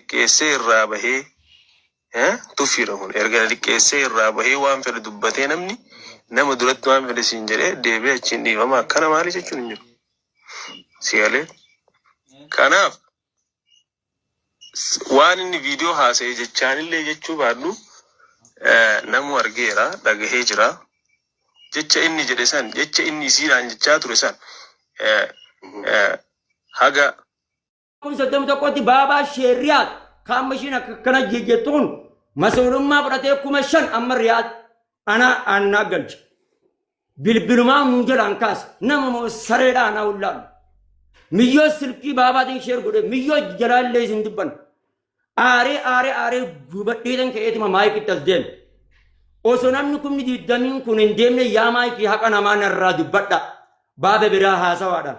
diqqeessee irraa bahee tuffiidha kun erga diqqeessee irraa bahee waan fedhe dubbatee namni nama duratti waan fedhe siin jedhee deebi'ee achiin dhiifama akkana maali jechuun hin jiru. Siyalee kanaaf waan inni viidiyoo haasa'e jechaanillee jechuu baadhu namu argeera dhagahee jira. Jecha inni jedhe san jecha inni isiidhaan jechaa ture san haga kun saddam tokkotti baabaa sheeriyaat kaammashiin akkana jejjettuun mas'uulummaa fudhatee 5,000 amma riyaat ana galcha bilbilumaa mun jalaan kaas nama moo sareedhaa na ullaan miyyoo silkii baabaatiin sheer godhe miyyoo jalaallee isin dubban aaree gubadhiitan ka'eetima maayikittas deeme osoo namni kumni diddamiin kun hin deemne yaa maayikii haqa namaa narraa dubbadha baaba biraa haasawaadha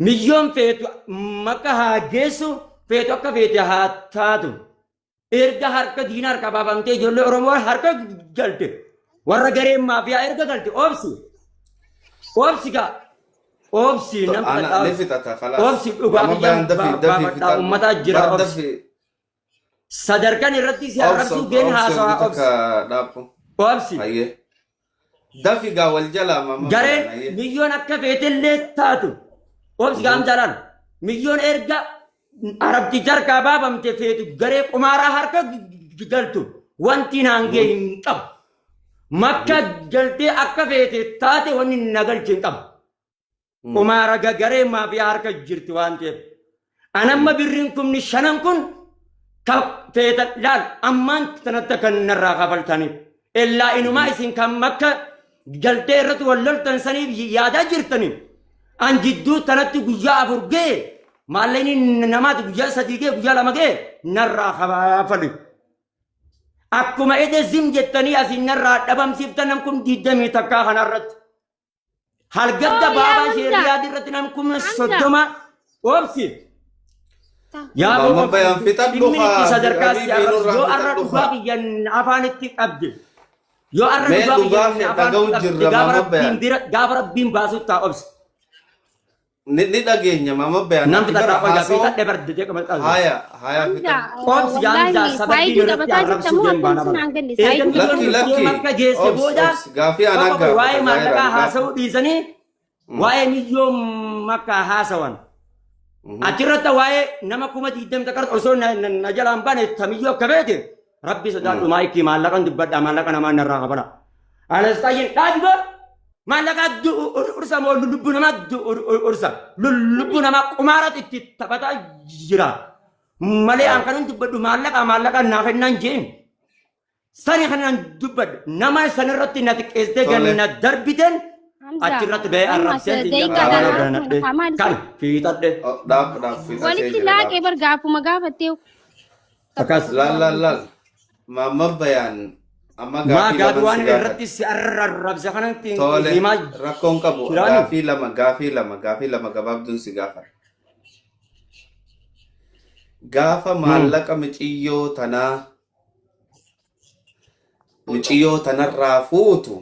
miyyoon feetu makka haa geessu feetu akka feete haa taatu erga harka diina harka baafamtee ijoollee oromoo harka galte warra gareen maafiyaa erga galte obsi gaa obsi obsi dhugaa ummataa jira sadarkan irratti si arrabsuu geen haasawaa obsi dafi gaa wal jalaa mama gareen miyyoon akka feetellee taatu obsi gaam jalaan miyyoon erga arabti jarkaa baafamte feetu garee qumaaraa harka galtu wanti naangee hin qabu makka galtee akka feete taate wanni nagalche hin qabu qumaara garee maafiyaa harka jirti waan ta'eef anamma birriin kumni shanan kun feetan laal ammaan tanatti kan narraa kafaltaniif illaa inumaa isin kan makka galtee irratti wal loltan saniif yaadaa jirtaniif an jidduu tanatti guyyaa 4 gee maalleen namaati guyyaa 3 gee guyyaa 2 gee narraa kafali akkuma ede zim jettanii asin narraa dhabamsiiftan nam kun 20 takkaa kanarratti halgadda baabaa sheeriyaat irratti nam kun 30 obsi yaa mama bayan fitan duha sadarkaa yoo arra dhugaa kiyyan afaanitti qabde yoo arra dhugaa kiyyan afaanitti qabde gaafa rabbiin baasutti taa obsi ni dhageenya mama bayan nam fitan dhaabaa fitadhe bardee qabataa haya fitan obsi yaan sababii irratti arrabsuu deembaana lakki makka geesse booda gaafi anaga waa'ee maallaqaa haasa'uu dhiisanii waa'ee miyyoo makka haasawan achirratti waa'ee nama 20 takar osoo na jalaan bane tamiyyoo akka feete rabbi sodaadhu maayikii maallaqan dubbadha maallaqa namaa narraa qabadha anastaayin dhaabba maallaqa ursa moo lubbu namaa ursa lubbu namaa qumaarat itti taphataa jira malee an kanan dubbadhu maallaqa naa kennaan jeen sani kanan dubbadhu nama sanirratti na xiqqeessitee ganna darbiten achirratti ba'ee arrabseen kan fiixadhe walitti laaqee bargaafuma gaafattee akkas laal mama bayan amma gaafi waan irratti si arrabsa kanatti himaa rakkoon qabu gaafii lama gabaabduun si gaafa gaafa maallaqa miiciyyoo tanarraa fuutu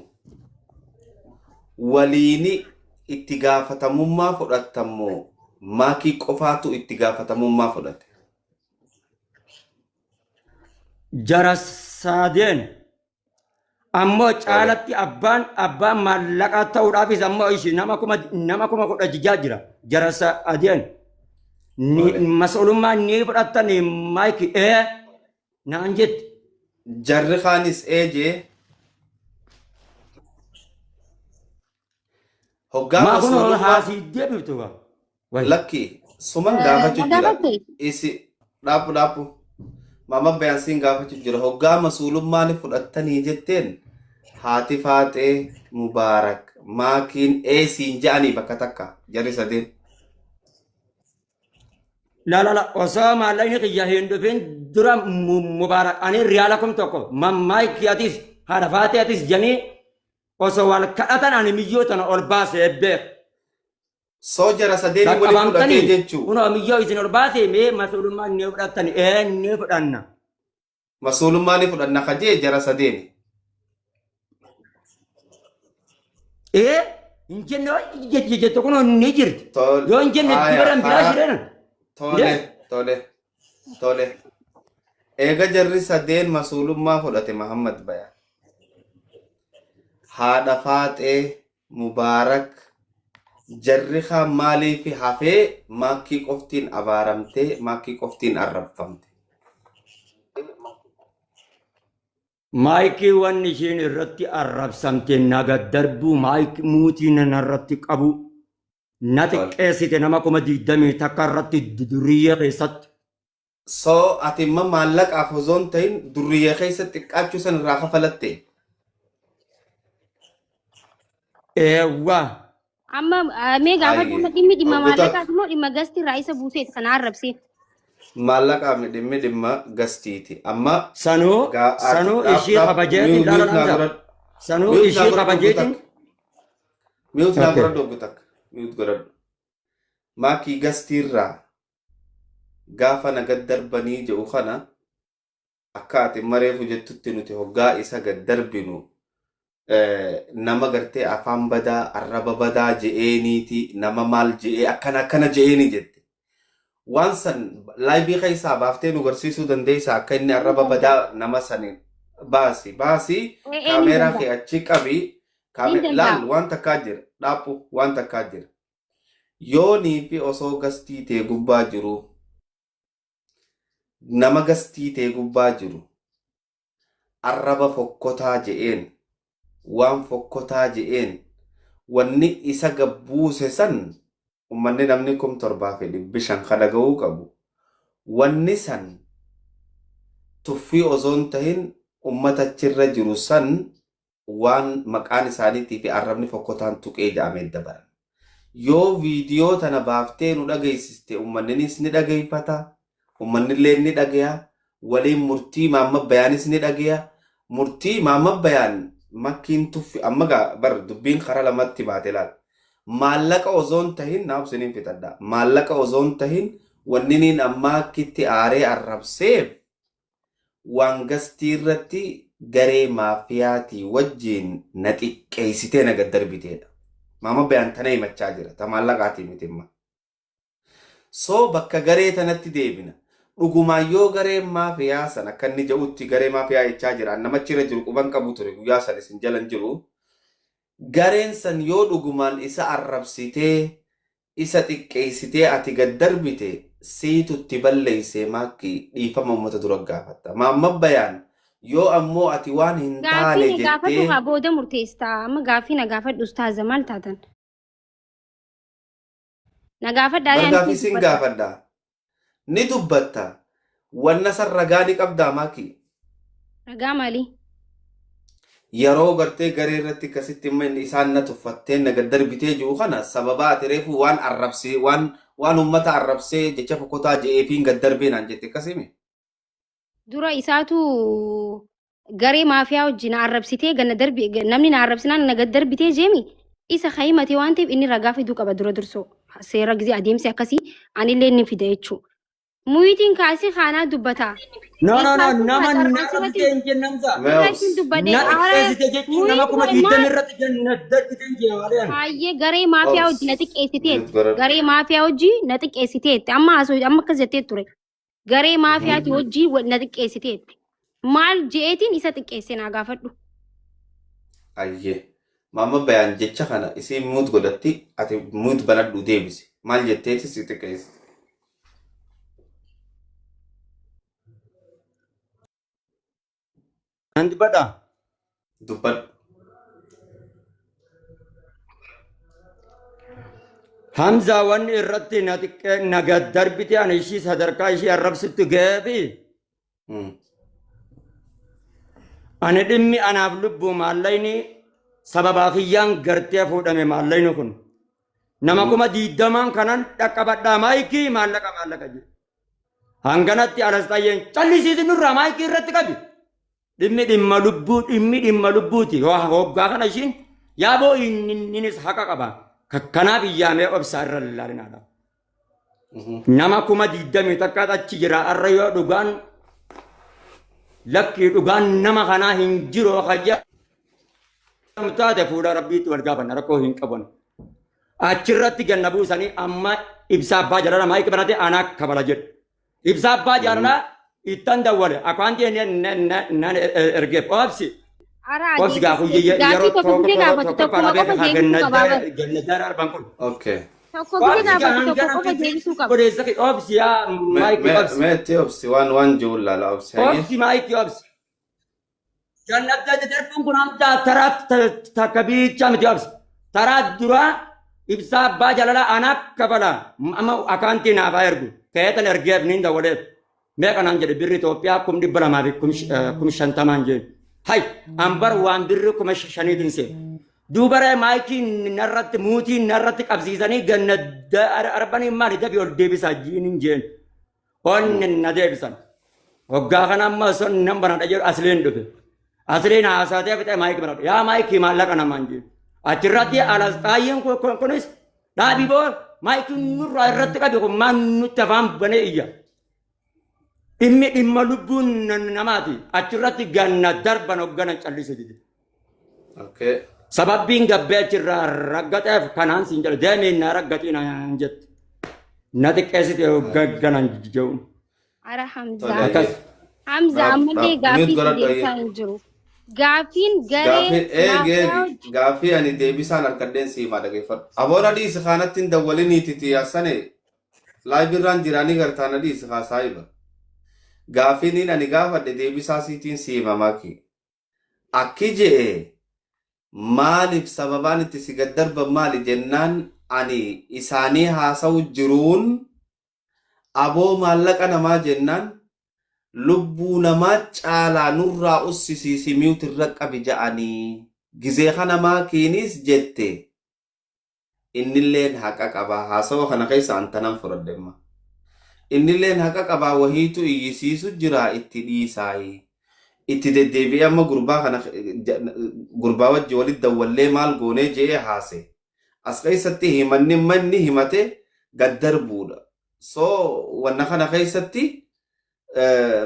waliini itti gaafatamummaa fudhatammoo maakii qofaatu itti gaafatamummaa fudhate jara saadeen ammoo caalatti abbaan maallaqa ta'uudhaafis ammoo ishi nama kuma 16 jira jara saadeen mas'uulummaa ni fudhatan maayiki naan jetti jarri kaanis jee maa kun haasii deebiftu lakki suman gaafachuu jira isi dhaabu mama bayansiin gaafachuu jira hoggaa mas'uulummaan fudhatanii jetteen haati faatee mubaarak maakiin siin ja'anii bakka takka jarri sadeen la osoo maallaqni kiyya hin dhufin dura mubaarak ani riyaala kum tokko maayikiyaatis haadha faateetis janii osoo wal kadhatan ani miyyoo tana ol baasee beek soo jara sadeeni wali fudhatee jechuu kunoo miyyoo isin ol baasee mee mas'uulummaan ni fudhatan ni fudhanna mas'uulummaan ni fudhanna kajee jara sadeeni hin jenne jettu kunoo ni jirti yoo hin jenne dibaran biraa jireena tole tole. Eega jarri sadeen masuulummaa fudhate Muhammad Bayaan. Haadha Faaxee Mubaarak jarri kaan maaliif hafee maakkii qoftiin abaaramtee maakkii qoftiin arrabfamte. Maayikii wanni isheen irratti arrabsamte naga darbuu maayikii muutii irratti qabu na xiqqeessite nama 20 takka irratti duriyyee keessatti. So ati imma maallaqaaf osoo hin ta'in duriyyee keessatti xiqqaachuu san irraa kafalatte. Eewwa. Amma mee gaafa dhimma maallaqaati moo dhimma gasti irraa isa buuseeti kana arrabsee. Maallaqaaf dhimma gastiiti. Amma sanuu ishii kabajeetiin dhaalan sanuu ishii kabajeetiin. Miut naa godhadhu obbo takka. Miut godhadhu. Maakkii gastiirraa gaafa na gad darbanii jedhu kana akka ati mareefu jettutti nuti hoggaa isa gad darbinu nama gartee afaan badaa arraba badaa je'eeniiti nama maal je'ee akkana je'eeni jette. Waan san laayibii keessaa baaftee nu garsiisuu dandeessa akka inni arraba badaa nama saniin baasi kaameeraa kee achi qabi laal waan takkaa jira dhaabbu waan takkaa jira. Yoonii fi osoo gastii tee gubbaa jiru nama gastii tee gubbaa jiru arraba fokkotaa je'een waan fokkotaa je'een wanni isa gabbuuse san ummanni namni 7,500 kan dhaga'uu qabu wanni san tuffii osoo hin tahin ummata achirra jiru san waan maqaan isaaniitii fi arrabni fokkotaan tuqee jedhamee dabaran. Yoo viidiyoo tana baaftee nu dhageessiste ummanninis ni dhageeffata. Ummannillee ni dhagaya waliin murtii Muhammad Bayaanis ni dhagaya murtii Muhammad Bayaan makkiin tuffi amma bar dubbiin karaa lamatti baate laal maallaqa osoo hin tahin naaf siniin fitadha maallaqa osoo hin tahin wanniniin amma akkitti aaree arrabseef waan gastii irratti garee maafiyaatii wajjiin na xiqqeessitee na gad darbiteedha. Muhammad Bayaan tana himachaa jira ta maallaqaatii miti imma. So bakka garee tanatti deebina. Dhugumaan yoo garee maafiyaa sana akka inni jedhutti garee maafiyaa jechaa jira. Namachi irra jiru quban qabu ture guyyaa san isin jalan jiru. Gareen san yoo dhugumaan isa arrabsitee isa xiqqeessitee ati gad darbite siitutti balleessee maakkii dhiifama uummata dura gaafatta. Muhammad Bayaan yoo ammoo ati waan hin taane jettee. Gaafatu haa booda murteessaa. Amma gaaffii na gaafadhu ustaaza maal taatan? Na gaafadhaa yaani. Gaafii sin gaafadhaa. Ni dubbatta. Wanna san ragaa ni qabdaa maakkii. Ragaa maalii? Yeroo gartee garee irratti akkasitti immoo inni isaan na tuffattee na gad darbitee jiru kana sababa ati reefu waan arrabsee waan uummata arrabsee jecha fokkotaa je'eefiin gad darbee naan jette akkasimi. Dura isaatu garee maafiyaa wajjin arrabsitee namni na arrabsinaan na gad darbitee jeemi isa kaayimatee waan ta'eef inni ragaa fiduu qaba dura dursoo seera gisee adeemsi akkasii anillee inni fida jechuudha. Muyitiin kaasii kaanaa dubbata. nama naqamtee hin jennamsa. Naqeessite jechuun nama 20 irratti darbitee hin jeewaaleen. Baay'ee garee maafiyaa wajjin na xiqqeessiteetti. Garee maafiyaa wajjin na xiqqeessiteetti. Amma akkas jettee ture. Garee maafiyaati wajjin na xiqqeessiteetti. Maal je'eetiin isa xiqqeesse naa gaafadhu. Ayyee. Muhammad Bayaan jecha kana isiin muut godhatti ati muut banadhu deebisi. Maal jetteeti si xiqqeesse? Nanti bada. Dubbadhu. Hamza wanni irratti na gad darbite ani ishii sadarkaa ishii arrabsitti ga'eefi. Ani dhimmi anaaf lubbuu maallayni sababaa kiyyaan gartee fuudhame maallayni kun. Nama 20 kanan dhaqqabadhaa maayikii maallaqa jedhu. Hanganatti alas xayyeen callisiisi nurraa maayikii irratti qabi. Dhimmi dhimma lubbuuti. Hoggaa kana ishiin yaaboo innis haqa qaba. Kanaaf iyyaamee obsaa irra lallaalinaadha. Nama 20 takka achi jira arra yoo dhugaan lakkii dhugaan nama kanaa hin jiru kayya. Taate fuudha rabbiitti wal gaafanna rakkoo hin qaban. Achirratti ganna buusanii amma ibsaa abbaa jalala maayikii banate anaa kabala jedhu. ibsa abbaa jaalalaa ittan dawwale akkaanti nan ergeef obsi Ara obsi gaafu yeroo tokko parabee gannadaa arban kun Okay. tokko guddi gaafatu tokko qofa deebisuu qaba. odeessa obsi yaa maayikii obsi Meetti obsi waan joollala obsi. obsi maayikii obsi jannata darbuun kun hamta taraa takka bicha miti obsi taraa duraa ibsa abbaa jaalalaa anaaf kafala amma akkaantii naaf haa ergu keetan ergeef niin dawwaleef meeqa naan jedhe birri Itoophiyaa 200 fi 50 jeen hay ambar waan birri 5,000 seen dubaree maayikii narratti muutii narratti qabsiisanii ganna arbanii maali dabii ol deebisaa jiinin jeen onni na deebisan waggaa kana amma son nan banadha jedhu asleen dhufe asleen haasaatee fixee maayikii banadha yaa maayikii maallaqa namaan jeen achirratti alasxaayyeen kunis dhaabii boo maayikiin nurraa irratti qabe kun maan nutti afaan banee iyya dhimma lubbuun namaati achirratti ganna darban hoggana callise dide Okay. sababbiin gabbee achirraa raggateef kanaan siin jedhe deemee na raggatiin jette na xiqqeessite gagganan jechuun Ara Hamza. akkas Hamza ammallee gaaffii deebisaa hin jiru. Gaaffiin garee Gaaffii ani deebisaan harkadeen siimaa dhageeffadhu. Aboona dhiisi kaanatti hin dawwaliniititi yaasane laayibirraan jiraanii gartaana dhiisi kaasaayiba. Gaaffiin ani gaafadhe deebisaa siitiin siimamaaki. Akki je'e maaliif sababaan itti si gaddarban maali jennaan ani isaanii haasa'u jiruun aboo maallaqa namaa jennaan lubbuu namaa caalaa nurraa ussisiisi miutirra qabi ja'anii gizee kana maakiinis jette innilleen haqa qabaa haasawaa kana keessa antanan fudhadhemma innilleen haqa qabaa wahiitu iyyisiisu jira itti dhiisaayi itti deddeebi'ee amma gurbaa wajji walitti dawwallee maal goonee je'ee haase as keessatti manni himate gaddarbuudha so wanna kana keessatti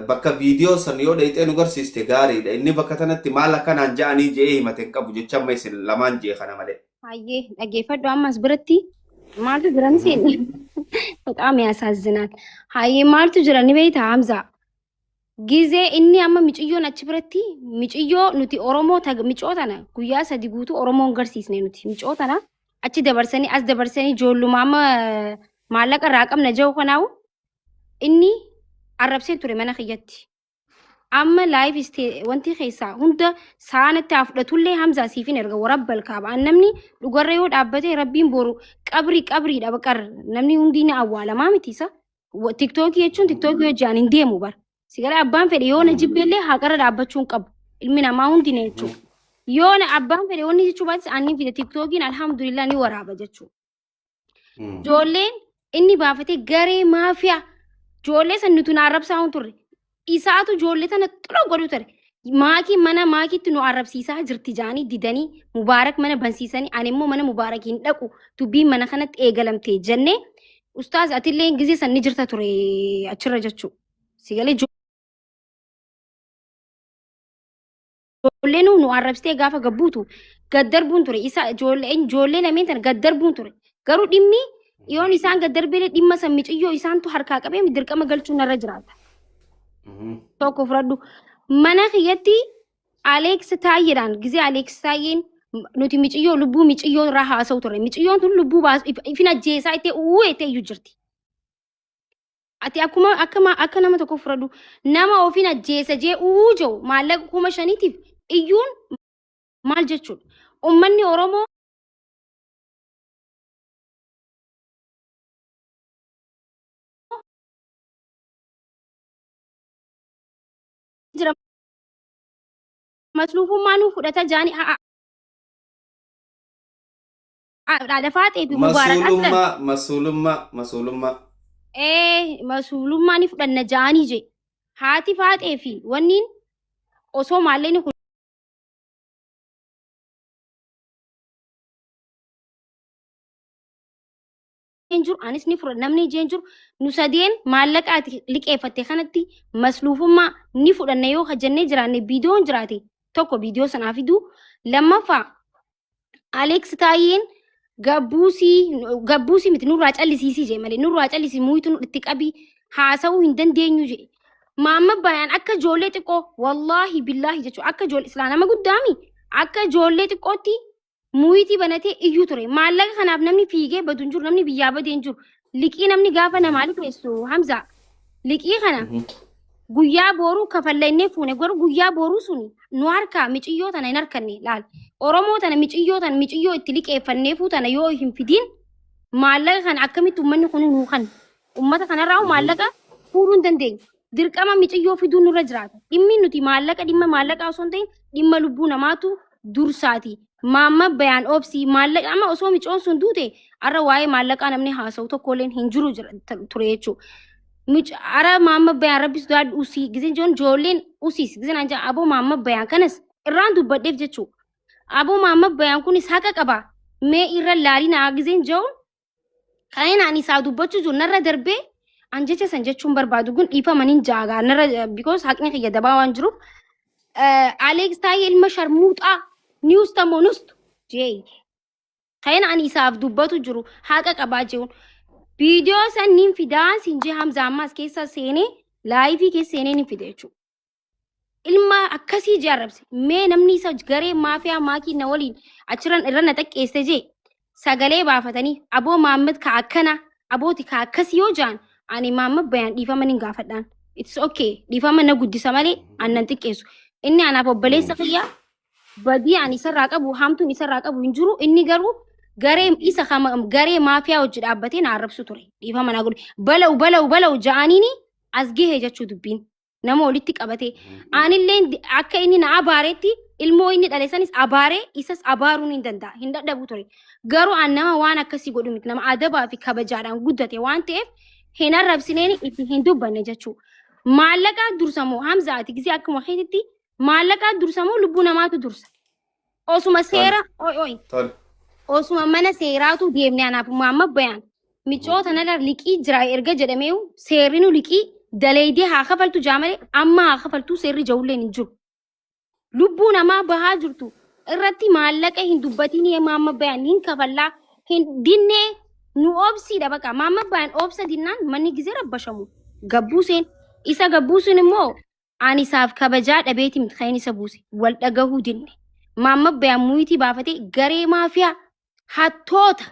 bakka viidiyoo san yoo dheeyxee nu garsiiste gaariidha inni bakka tanatti maal akkanaan ja'anii je'ee himate qabu jecha amma isin lamaan je'e kana malee. Hayyee dhaggeeffadhu ammas biratti maaltu jiran seeni በጣም ያሳዝናል። hayyee maaltu jira ni beektaa Hamza ጊዜ inni amma miciyyoon achi biratti miciyyoo nuti Oromoo micoo tana guyyaa sadi guutuu Oromoon garsiisne nuti micoo tana achi dabarsanii as dabarsanii ijoolluma amma maallaqa irraa qabna jedhu kanaawu inni arrabseen ture mana kiyyatti. Amma laayif wanti keessaa hunda saanatti haa fudhatullee Hamzaa siifin erga warabbal kaaba namni dhugarra yoo dhaabbate rabbiin boru qabriidha baqar namni hundi ni awwaalamaa miti isa tiktookii jechuun tiktookii hojjaan hin deemu bara. Sigara abbaan fedhe yoo na jibbeellee haqarra dhaabbachuun qabu ilmi namaa hundi na jechuudha. Yoo na abbaan fedhe wanni jechuu baatis aannin fide tiktookiin alhamdulillah ni waraaba jechuudha. Ijoolleen inni baafatee garee maafiyaa ijoollee san nuti na arrabsaa hin turre isaatu ijoollee tana xuloo godhu ture. Mana maakiitti nu arrabsiisaa jirti jaanii didanii mubaarak mana bansiisanii ani immoo mana mubaarak hin dhaqu dubbiin mana kanatti eegalamtee jennee ustaaz atillee gizee san ni jirta ture achirra jechuudha. Sigalee ijoolleen nu arrabsitee gaafa gabbuutu gaddarbuun ture isa ijoollee lameen tana gaddarbuun ture garuu dhimmi yoon isaan gaddarbeelee dhimma san miciyyoo isaantu harkaa qabee dirqama galchuun irra jiraata. Tokko fudhadhu mana kiyyatti Aleeks Taayyeedhaan gizee Aleeks Taayyeen nuti miciyyoo lubbuu miciyyoo irraa haasa'u ture miciyyoon tun lubbuu ifin ajjeesaa ittee uwwee iyyuu jirti. Ati akka nama tokko fudhadhu nama ofiin ajjeesa jee uujoo maallaqa 5,000tiif iyyuun maal jechuudha. Uummanni Oromoo jira masluufummaa nu fudhata jaanii lafaa xeefi mubaarak aslan Masuulummaa. Masuulummaa ni fudhanna jaanii jee haati faaxee fi wanniin osoo maalleen kun jiru anis ni fudhanna namni jeen jiru nu sadeen maallaqaati liqeeffatte kanatti masluufummaa ni fudhanna yoo hajjannee jiraanne viidiyoon jiraate tokko viidiyoo sanaa fiduu lammaffaa Aleeks Taayyeen gabbuusii miti nurraa callisiisii jee malee nurraa callisii muuyituun itti qabii haasa'uu hin dandeenyu jedhe. Maamma bayaan akka ijoollee xiqqoo wallaahi billaahi jechuudha akka ijoollee silaa nama guddaami akka ijoollee xiqqootti muyitii banatee iyyuu ture. Maallaqa kanaaf namni fiigee badu hin jiru namni biyyaa badee hin jiru. Liqii namni gaafa namaa liqeessu Hamza liqii kana guyyaa booruu kafallannee fuune garuu guyyaa booruu suni nu harkaa miiciyyoo tana hin harkanne laal. Oromoo tana miiciyyoo itti liqeeffannee fuutana yoo hin fidiin maallaqa kana akkamitti uummanni kun nuu kan uummata kanarraa maallaqa fuudhuu hin dandeenyu. Dirqama miiciyyoo fiduun nurra jiraata. Dhimmi nuti dhimma maallaqaa osoo hin ta'in dhimma lubbuu namaatu dursaati. Maamma bayaan obsii maallaqa amma osoo miicoon sun duute arra waa'ee maallaqaa namni haasa'u tokkolleen hin jiru ture jechuudha. Ara maamma bayaan rabbis du'aa usii gizeen joon ijoolleen usiis gizeen anja aboo maamma bayaan kanas irraan dubbadheef jechuudha. Aboo maamma bayaan kunis haqa qaba. Mee irra laalinaa gizeen joon kan ani isaa dubbachuu jiru narra darbee anjecha san jechuun barbaadu kun dhiifamaniin jaagaa narra because haqni kiyya dabaa waan jiruuf Alex taayee ilma sharmuuxaa niwus tamoonust jee kan ani isaaf dubbatu jiru haqa qabaa jechuun viidiyoo san nin fidaa sin jee Hamza ammas keessa seenee laayivii keessa seenee nin fide jechuudha. Ilma akkasii jaarrabse mee namni isa garee maafiyaa maakii na waliin achiran irra na xaqqeesse jee sagalee baafatanii aboo Maammed ka akkana abooti ka akkasii yoo jaan ani maamma bayaan dhiifama nin gaafadhaan. It's okay. Dhiifama na guddisa malee annan xiqqeessu. Inni anaaf obboleessa kiyyaa badii ani isarraa qabu hamtuun isarraa qabu hin jiru. Inni garuu garee maafiyaa hojii dhaabbatee na arrabsu ture. Dhiifama na godhe. Bala'u ja'aniini as gahee jechuu dubbiin. Nama walitti qabatee. Anillee akka inni na abaareetti ilmoo inni dhale sanis abaaree isas abaaruun hin danda'a. Hin dadhabu ture. Garuu an nama waan akkasii godhu miti nama adabaa fi kabajaadhaan guddate waan ta'eef hin arrabsineen itti hin dubbanne jechuudha. Maallaqaa dursamoo Hamzaati gisee akkuma keetitti maallaqaa dursamoo lubbuu namaatu dursa. Osuma seera osuma mana seeraatu deemnee anaaf maamma bayaan micoota nala liqii jira erga jedhamee seerri nu liqii daleedee haa kafaltu jaamalee amma haa kafaltuu seerri jawulleen hin jiru. Lubbuu namaa bahaa jirtu irratti maallaqa hin dubbatiin maamma bayaan hin kafallaa hin dinnee nu obsiidha baqa maamma bayaan obsa dinnaan manni gizee rabbashamu gabbuuseen isa gabbuusun immoo ani isaaf kabajaa dhabeeti miti kan isa buuse wal dhagahuu dinne maamma bayaan muyitii baafatee garee maafiyaa hattoota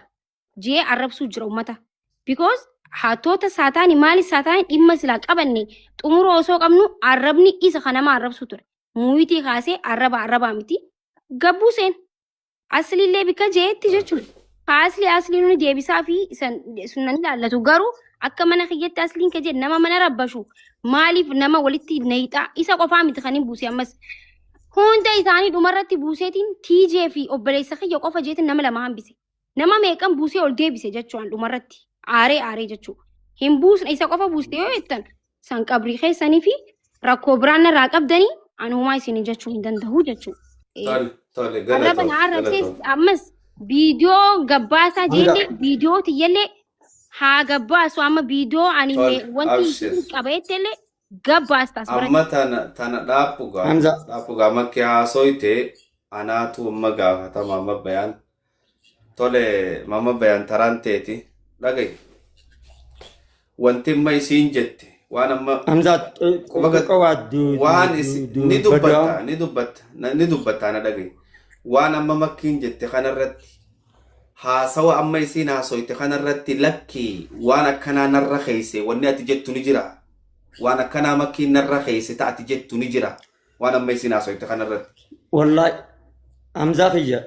jee arrabsuu jira ummata because hattoota saataani maali saataani dhimma silaa qabanne xumura osoo qabnu arrabni isa kanama arrabsuu ture muyitii kaasee arrabaa miti gabbuuseen asliillee bika jeetti jechuudha. Asli nuni deebisaa fi sunan ilaallatu garuu akka mana kiyyaatti asliin ka jedhe nama mana rabbashu maaliif nama walitti neeyxaa isa qofaa miti kan hin buuse ammas hunda isaanii dhumarratti buuseetiin TJ fi obboleessa kiyya qofa jeetiin nama lama hambise nama meeqan buusee ol deebise jechuudha dhumarratti aaree jechuudha hin buusne isa qofa buuste yoo jettan san qabrii keessanii fi rakkoo biraan irraa qabdanii anumaa isin jechuu hin danda'u jechuudha. Arraba na arrabsees ammas Video gabbaasaa jeelee video tiyyallee haa gabbaasu amma video anime wanti qabeettellee gabbaastas amma tana dhaapugaa makki haasoyte anaatu amma gaafatama amma bayaan tole mama bayaan taranteeti dhagay wanti amma isiin jette waan amma waan ni dubbatta na dhagay waan amma makkiin jette kanarratti haasawa amma isiin haasoyte kanarratti lakki waan akkanaa narra keeyse wanni ati jettu ni jira waan akkanaa makkiin narra keeyse ta ati jettu ni jira waan amma isiin haasoyte kanarratti wallahi Hamza kiyya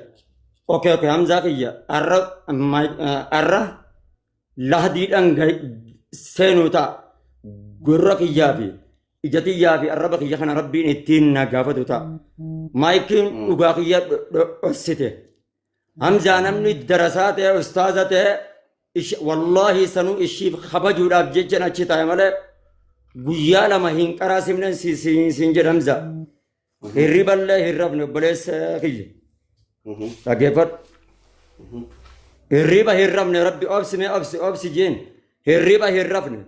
okay Hamza kiyya arra lahdiidhaan seenuu ta'a gurra kiyyaa fi ija kiyyaa fi arraba kiyya kana rabbiin ittiin na gaafatu ta'a. Maayikiin dhugaa kiyya dhossite. Hamza namni darasaa ta'e ustaaza ta'e wallaahi sanuu ishiif kabajuudhaaf jecha achi taa'e malee guyyaa lama hin qaraasimne siin jedha Hamza. Hirriballee hin rafne obboleessa kiyya. Dhageeffadhu. Hirriba hin rafne rabbi obsi jeen hirriba hin rafne.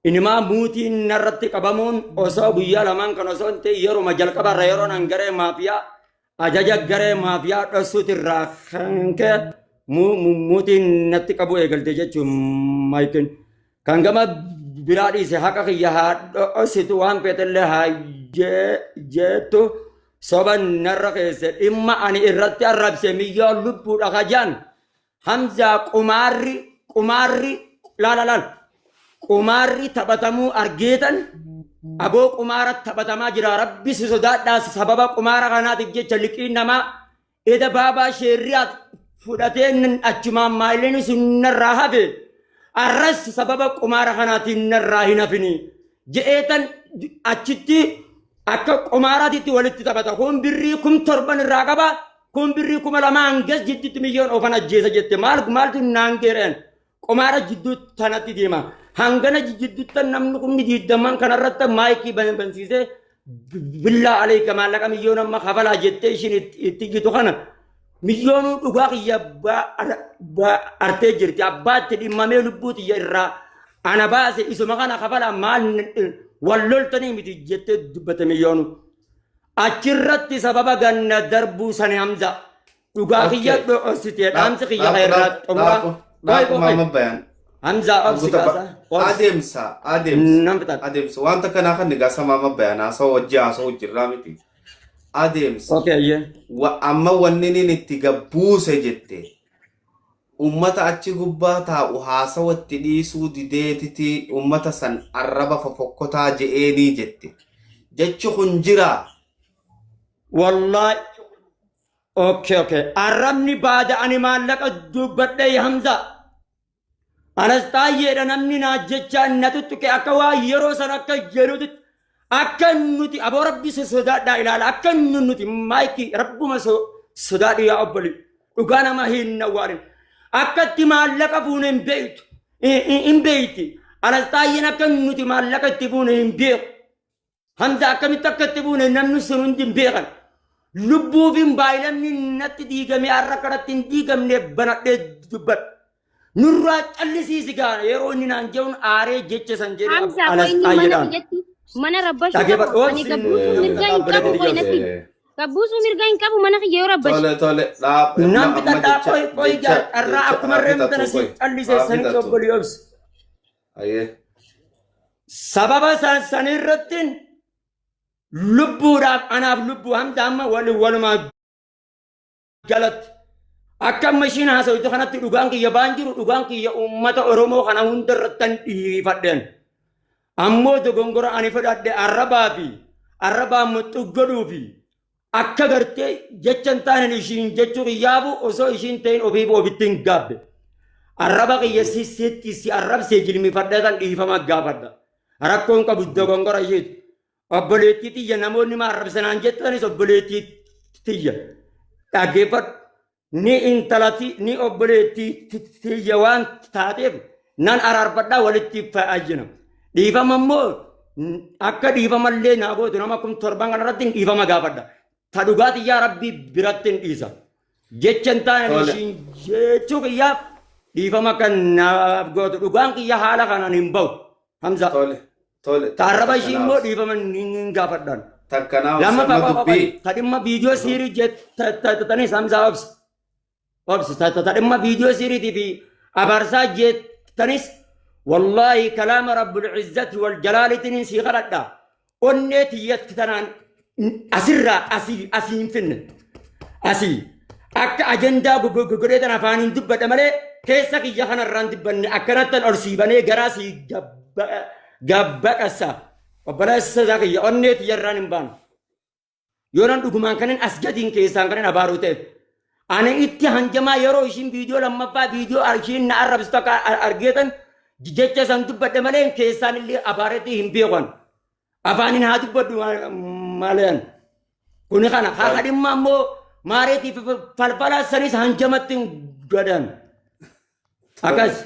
Inimaa muutiin narratti qabamuun osoo guyyaa lamaan kan osoo hin ta'e yeroo jalqabarra yeroo nan garee maafiyaa ajaja garee maafiyaa dhossuuti irraa kan ka'e muutiin natti qabu eegalte jechuun maayikiin kan gama برادي سحقك يا هاد أسيتو هم بيتله هاي جتو صبا نرقص إما أنا إرتي الرب سمية لبود أخجان همزة قماري لا قماري تبتمو أرجيتن أبو قمارة تبتما جرا ربي سودات داس سبب قمارة كانت تجي تلقي نما إذا بابا شريعة فداتين أجمع مايلين سنة راهبه الرس سبب قمارة كانت الراهنا فيني جئتن أجتي أكا قمارة تولد تبتا كون بريكم تربان الرقبة كون بريكم لما أنجز جدت مليون أو فانا جيزة جدت مال تنانجرين قمارة جدو تناتي ديما هنگنا جدو تنمنكم نجد دمان كان رت مايكي بنسيسه بالله عليك مالك مليون ما خفلا جدت إيشين تيجي تخانا مليون دغاق يبا ارتجر جابات دي مامي لبوت يرا انا باس اسمه كان خفلا مال ولولتني متي جت دبت مليون اچرت سبب غن دربو سن حمزه دغاق يدو استي دامس خي خيرات عمره ماما بيان حمزه أديمس وانت كان أخذ نجاسة ماما بيان أسا وجه أسا وجرامتي أديمس اوكي وأما ونني نتجبوس جتة أمتا أتشي غباتا وحاسا واتديسو ديديتي أمتا سن عربا ففقتا جئيني جتة جتشو خنجرا والله اوكي أرمني بعد أني مالك الدوبت يا حمزة أنا استاير نمني ناجتشا نتوتك أكوا يروسا أكا جلوت أكا نوتي أبو ربي سوداء دا إلال أكا نوتي مايكي ربو ما سوداء يا أبلي وكان ما هي النوارين أكا تمالك أبون إن بيتي أنا استاير أكا نوتي مالك تبون إن بيت حمزة أكا متكتبون نمنو سنون دين بيغن لبو بين بايلم نت ديغمي أركرتين ديغم نبنا دبت نورات اللي سيسيغان يروني نانجون آري جيتش سنجري حمزة وإني mana rabbash ani kabbusu mirgaan qabu qoynati kabbusu mirgaan qabu mana khiyyo rabbash tole nam tata koy gar arra akuma remtana si allise sani kobboli obs aye sababa sanirratin lubbuudhaaf anaaf lubbuu hamda amma walumaa galat akka mashiin haasawtu kanatti dhugaan kiyya baan jiru dhugaan kiyya ummata oromoo kana hundarrattan dhiifadheen ammoo dogongora ani fedhadhe arrabaa muxuggodhuufi akka gartee jechan taanen ishiin jechuu kiyyaafu osoo ishiin ta'in ofiif ofittiin gaabbe arraba kiyya siseetti si arrabsee jilmifadheetan dhiifama gaafadha rakkoon qabu dogongora ishiitu obboleettii tiyya namoonni ma arrabsanaan jettanis obboleettii tiyya dhaggeeffadhu ni intalati ni obboleettii tiyya waan taateef nan araarfadhaa walitti fa'aajjina dhiifama immoo akka dhiifamallee naa gootu nama kun torban kanarratti dhiifama gaafadha ta dhugaati yaa rabbii biratti dhiisa jechan taane ishiin jechuu kiyyaaf dhiifama kan naaf gootu dhugaan kiyya haala kanaan hin bahu hamza tole taarraba ishiin immoo dhiifama hin gaafadhaan takkanaa lama osama dubbii ta dhimma viidiyoo siirii jettanis hamza obsi ta dhimma viidiyoo siiriitii fi abaarsaa jettanis والله كلام رب العزة والجلال تنسي غلطا أنتي يتتنان أسرع أسين فن أسي أك أجندا غغغريتنا فانين دبت مالي كيسك يخنا الران دبن أكنتن أرسيبني غراسي غبك أسا وبلا سزاك أنتي يران بان يوران دغمان كنن أسجدين كيسان كنن أباروتة أنا إتي هنجما يرو إشين فيديو لما با فيديو أرشين نعرب ستوك أرجيتن jecha san dubbadhe malee keessaan illee abaareetii hin beekan afaanin haa dubbadhu maleen kuni kana haa dhimma ammoo maareetiif falfalaa sanis hanjamatti hin godhan akkas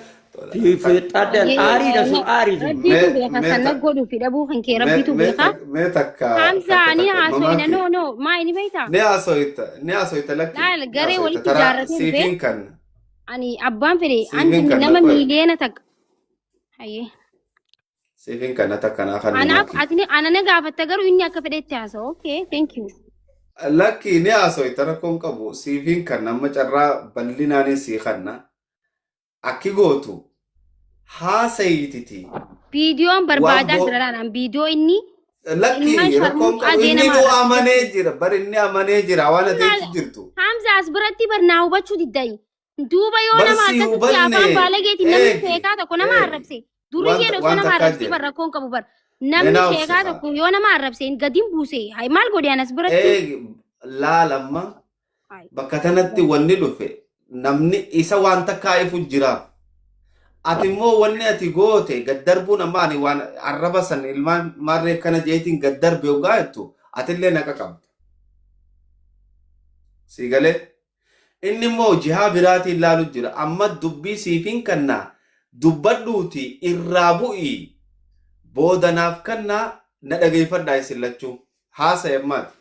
fiixadhan aariidha sun aariidha rabbiitu beeka sanna godhu fi dhabuu kan kee rabbiitu beeka mee takka hamza ani haasoyna no maa ini beekta ne asoyta lakki laal garee walitti jaarratee siifin kan ani abbaan fedhe anti nama miiliyoona takka aye siifin kan takkanaa kan ana na gaafatta garuu inni akka fedhetti haasa'u okay thank you lakki ne asoyta rakkoon qabu siifin kan nama carraa bal'inaanin sii kanna akki gootu haasayititi Viidiyoon waan barbaadaa bo jira laadhaan viidiyoo inni ilmaan lakki rakkoon sharmuuxaa qabu inni nama nu arrabsite. amanee jira bar inni amanee jira waan ateetti jirtu Hamza as biratti barnaa hubachuu diddayi. Duuba yoo nama barsi akkasitti afaan hubanne baalageetiin namni eegi sheekaa tokko nama eegi arrabse. Duriyyeen osoo waan nama takkaa arrabsee jira bar rakkoon qabu bar. Namni meenaa sheekaa obsikaa tokko yoo nama arrabse gadiin buuse. Hay maal godheen as biratti? eegi laalamma Hay. bakka tanatti wanni dhufe namni isa waan takkaa ifu jira ati immoo wanni ati goote gad darbuun amma ani waan arraba san ilmaan maarree kana jeetiin gad darbe ogaa jettu atillee naqa qabda si galee inni immoo jihaa biraatiin ilaalu jira amma dubbii siifin kannaa dubbadhuuti irraa bu'ii boodanaaf kannaa na dhageeffadhaa isin lachuu haasa'e ammaati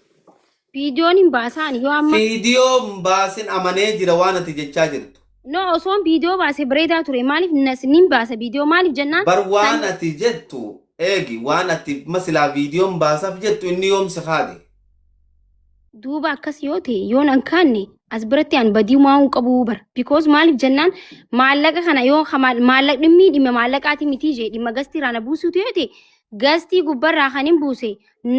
Viidiyoon hin baasaan yoo amma fiidiyoo hin baasin amanee jira waan ati jechaa jirtu no osoon viidiyoo baase bareedaa ture maaliif nin baasa viidiyoo maaliif jennaan bar waan san ati jettu eegi waan ati masilaa viidiyoon baasaaf jettu inni yoomsi haade duuba akkas yoo ta'e yoon an kaanne as biratti an badii maa'uu qabu bar because maaliif jennaan maallaqa kana yoo maallaqni dhimma maallaqaatii miti jee dhimma gastii raana buusuutu yoo ta'e gastii gubbarraa kan hin buuse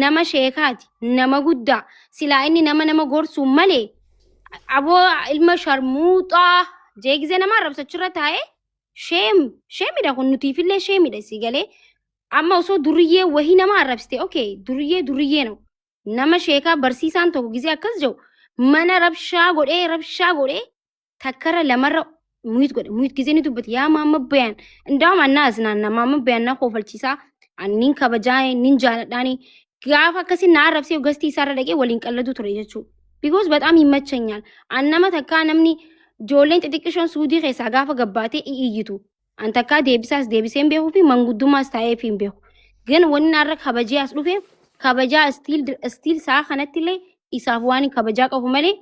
nama sheekaati nama guddaa silaa inni nama gorsuu malee aboo ilma sharmuuxaa jeegizee nama arrabsachirra taa'e sheemidha kun nutiifillee sheemidha si galee amma osoo duriyyee wahii nama arrabsite okay duriyyee no nama sheekaa barsiisaan tokko gizee akkas jiru mana rabshaa godhee takkara lamarra muyit gizee ni dubbate yaa maamma bayan ndaam annaa asnaanna maamma bayan na koofalchiisaa annin kabajaa nin jaaladhaani gaafa akkasin na arrabsee gastii isaarra dhaqee waliin qallatu ture jechuu because በጣም ይመቸኛል annama takkaa namni ijoolleen xixiqqishoon suudii keessaa gaafa gabbaatee iyyitu an takkaa deebisee hin beekuu fi manguddummaas taa'eef hin beeku ግን wanni narra kabajee as dhufe kabajaa stiil saa kanattillee isaaf waan kabajaa qabu malee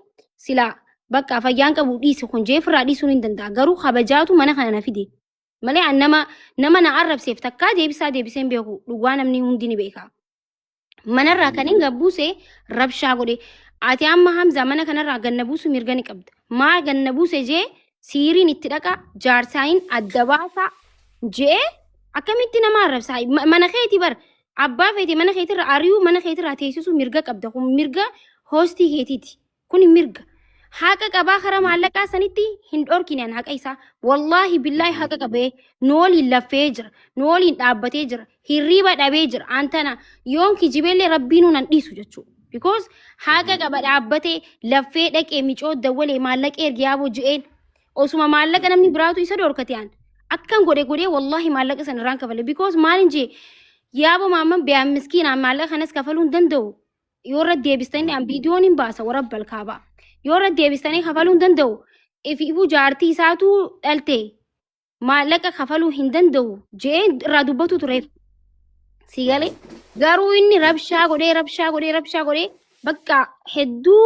silaa bakka fayyaan qabu dhiise kun jeefirraa dhiisuun hin danda'a garuu kabajaatu mana kana na fide malee an nama na arrabseef takkaa deebisee hin beeku dhugaa namni hundi ni beeka manarraa kan hin gabbuuse rabshaa godhe ati amma Hamza mana kanarraa ganna buusu mirga ni qabda maa ganna buuse jee siiriin itti dhaqa jaarsaayin adda baasaa jee akkamitti nama arrabsaa mana keeti bar abbaa feete mana keetirra ari'uu mana keetirraa teessisuu mirga qabda kun mirga hoostii keetiiti kun mirga haqa qabaa karaa maallaqaa sanitti hin dhorkineen haqa isaa wallaahi billaahi haqa qabee nooliin laffee jira nooliin dhaabbatee jira hirriiba dhabee jira antana yoon kijibeellee rabbiinuu nan dhiisu jechuudha because haqa qaba dhaabbatee laffee dhaqee micoo dawwalee maallaqa ergiyaaboo ji'een osuma maallaqa namni biraatu isa dhorkate aan akkan godhee wallaahi maallaqa sana irraan kafale because maalin jee yaaboo maamman biyaan miskiinaan maallaqa kanas kafaluu hin danda'u yoo irra deebistanii aan viidiyoon hin baasa warabbal kaabaa yoo irra deebistanii kafaluu hin danda'u ifiifuu jaartii isaatu dhalte maallaqa kafaluu hin danda'u jee irraa dubbatu tureef si galee garuu inni rabshaa godhee bakka hedduu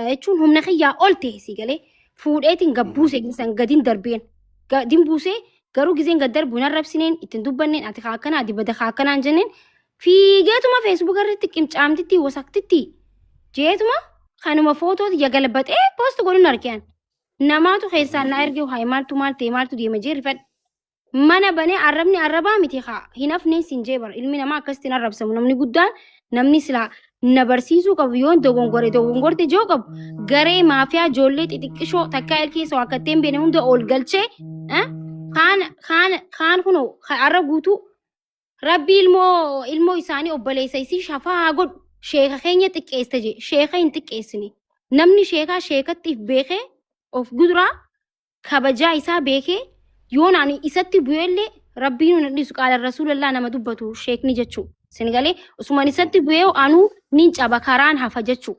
jechuun humna kiyyaa ol ta'e si galee fuudheetiin gabbuuse gisan gadin darbeen gadin buuse garuu gizeen gad darbu hin arrabsineen ittiin dubbanneen ati kaakkanaa dibata kaakkanaan jenneen fiigeetuma feesbuuk irratti qimcaamtitti wasaktitti jeetuma kanuma footooti yagalbatee poost godhuun argeen namaatu keessaan na ergee haa maaltu deema jee rifadhe mana banee arrabni arrabaa miti haa hin hafneen siin jee bara ilmi namaa akkasitti arrabsamu namni guddaan namni silaa na barsiisuu qabu yoo dogongorte joo qabu garee maafiyaa ijoollee xixiqqishoo takkaa ilkeessa wakkatteen beene hunda ol galchee kaan kuno arra guutuu rabbi ilmoo isaanii obboleessa isii shafaa haa godhu sheeka keenya xiqqeessa jee sheeka hin xiqqeessine namni sheekattiif beekee of guduraa kabajaa isaa beekee yoo naan isatti bu'eellee rabbiin nu dhiisu qaala rasuulallah nama dubbatu sheekni jechuu sinigalee usuman isatti bu'ee anuu nin caba karaan hafa jechuu